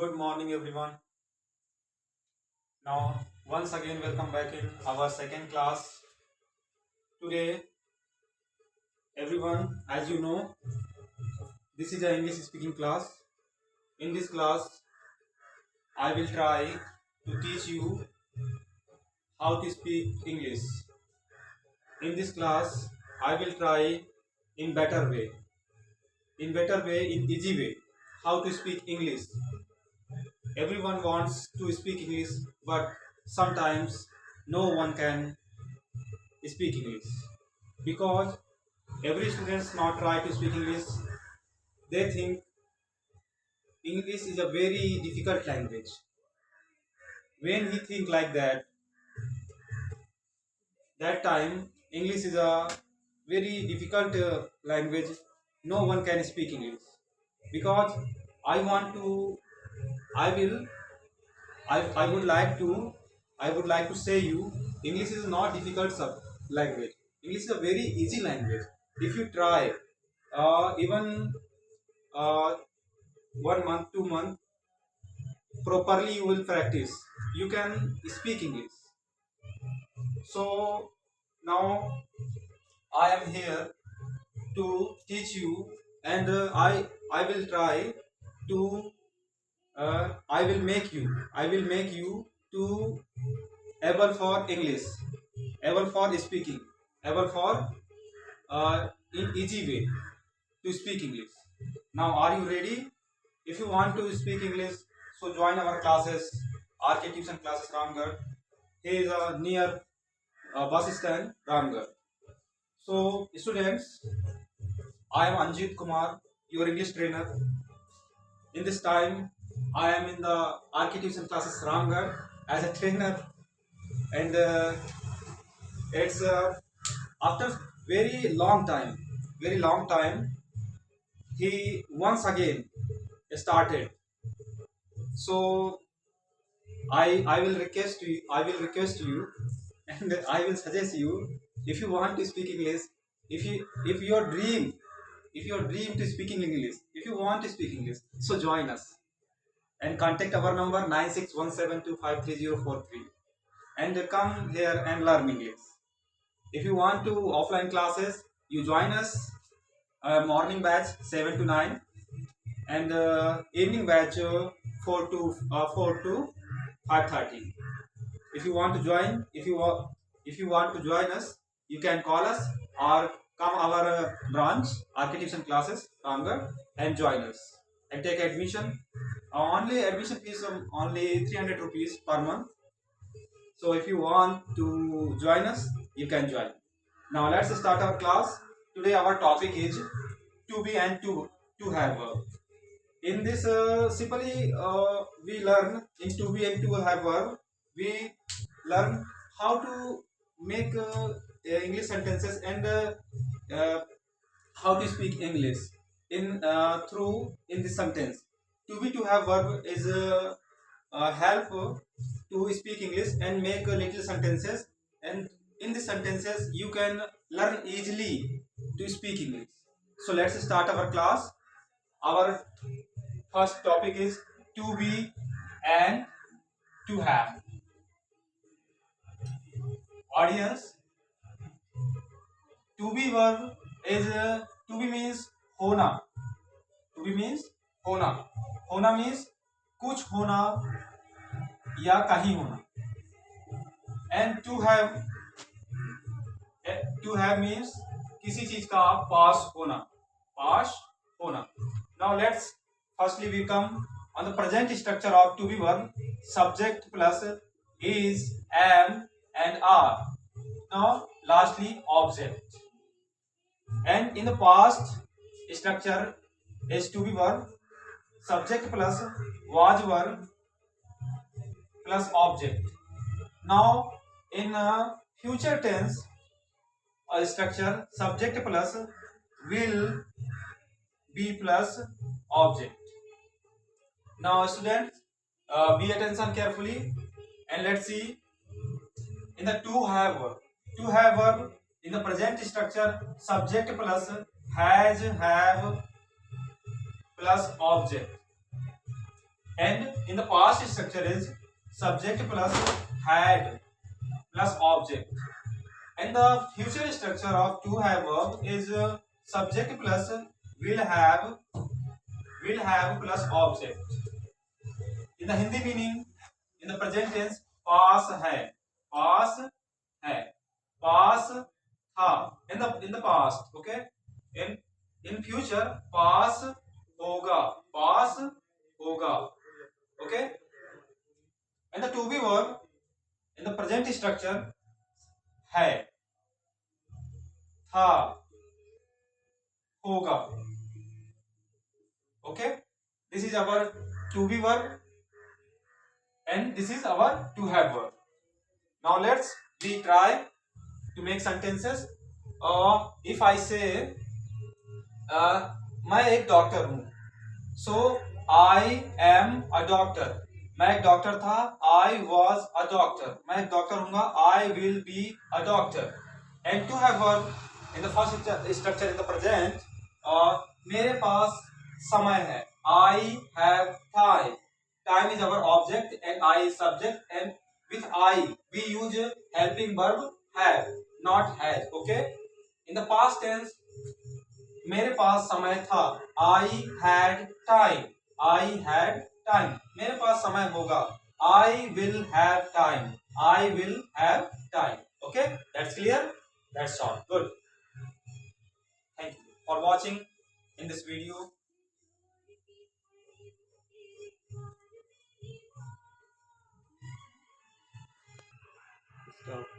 Good morning, everyone. Now, once again, welcome back in our second class. Today, everyone, as you know, this is an English speaking class. In this class, I will try to teach you how to speak English. In this class, I will try in better way, in easy way, how to speak English. Everyone wants to speak English, but sometimes no one can speak English because every students not try to speak English. They think English is a very difficult language. When we think like that, that time English is a very difficult language. No one can speak English because I want to. I will. I would like to. I would like to say you. English is not difficult language. English is a very easy language. If you try, even uh, 1 month, 2 month, properly you will practice, you can speak English. So now I am here to teach you, and I will try to I will make you to able for English, able for speaking, able for in easy way to speak English. Now are you ready? If you want to speak English, so join our classes, RK Tuition Classes Ramgarh. He is near bus stand Ramgarh. So students, I am Anjit Kumar, your English trainer. In this time, I am in the RK Tuition Classes Ramgarh as a trainer, and it's after very long time, he once again started. So I will request you and I will suggest you, if you want to speak English, if your dream, to speaking English, if you want to speak English, so join us and contact our number 9617253043 and come here and learn English. If you want to offline classes, you join us morning batch 7 to 9 and evening batch 4 to 5:30. If you want to join, if you want to join us, you can call us or come our branch architecture classes Ramgarh and join us and take admission. Only admission fees of only 300 rupees per month. So if you want to join us, you can join. Now let's start our class. Today our topic is to be and to have verb. In this simply we learn in to be and to have verb. We learn how to make English sentences and how to speak English in through in this sentence. To be to have verb is help to speak English and make little sentences, and in the sentences you can learn easily to speak English. So let's start our class. Our first topic is to be and to have. Audience, to be verb is to be means होना. To be means होना. होना means कुछ होना या कहीं होना. And to have means किसी चीज का पास होना. पास होना. Now let's firstly we come on the present structure of to be verb. Subject plus is, am and are. Now lastly object. And in the past structure is to be verb, subject plus was verb plus object. Now in future tense structure, subject plus will be plus object. Now students, be attention carefully and let's see in the to have verb. To have verb in the present structure, subject plus has, have plus object. And in the past structure is subject plus had plus object. And the future structure of to have verb is subject plus will have plus object. In the Hindi meaning, in the present tense, पास है, पास है, पास था. In the past, okay. In future, पास होगा, पास होगा, okay. And the to be verb in the present structure है, था, होगा, okay. This is our to be verb and this is our to have verb. Now let's we try to make sentences. If I say मैं एक doctor हूँ, so I am a doctor. मैं एक doctor था, I was a doctor. मैं एक doctor हूँगा, I will be a doctor. And to have verb in the first structure in the present, मेरे पास समय है, I have time. Time is our object and I is subject, and with I we use helping verb have, not has. Okay. In the past tense, मेरे पास समय था, I had time. I had time. मेरे पास समय होगा, I will have time. I will have time. Okay, that's clear. That's all. Good. Thank you for watching in this video. Stop.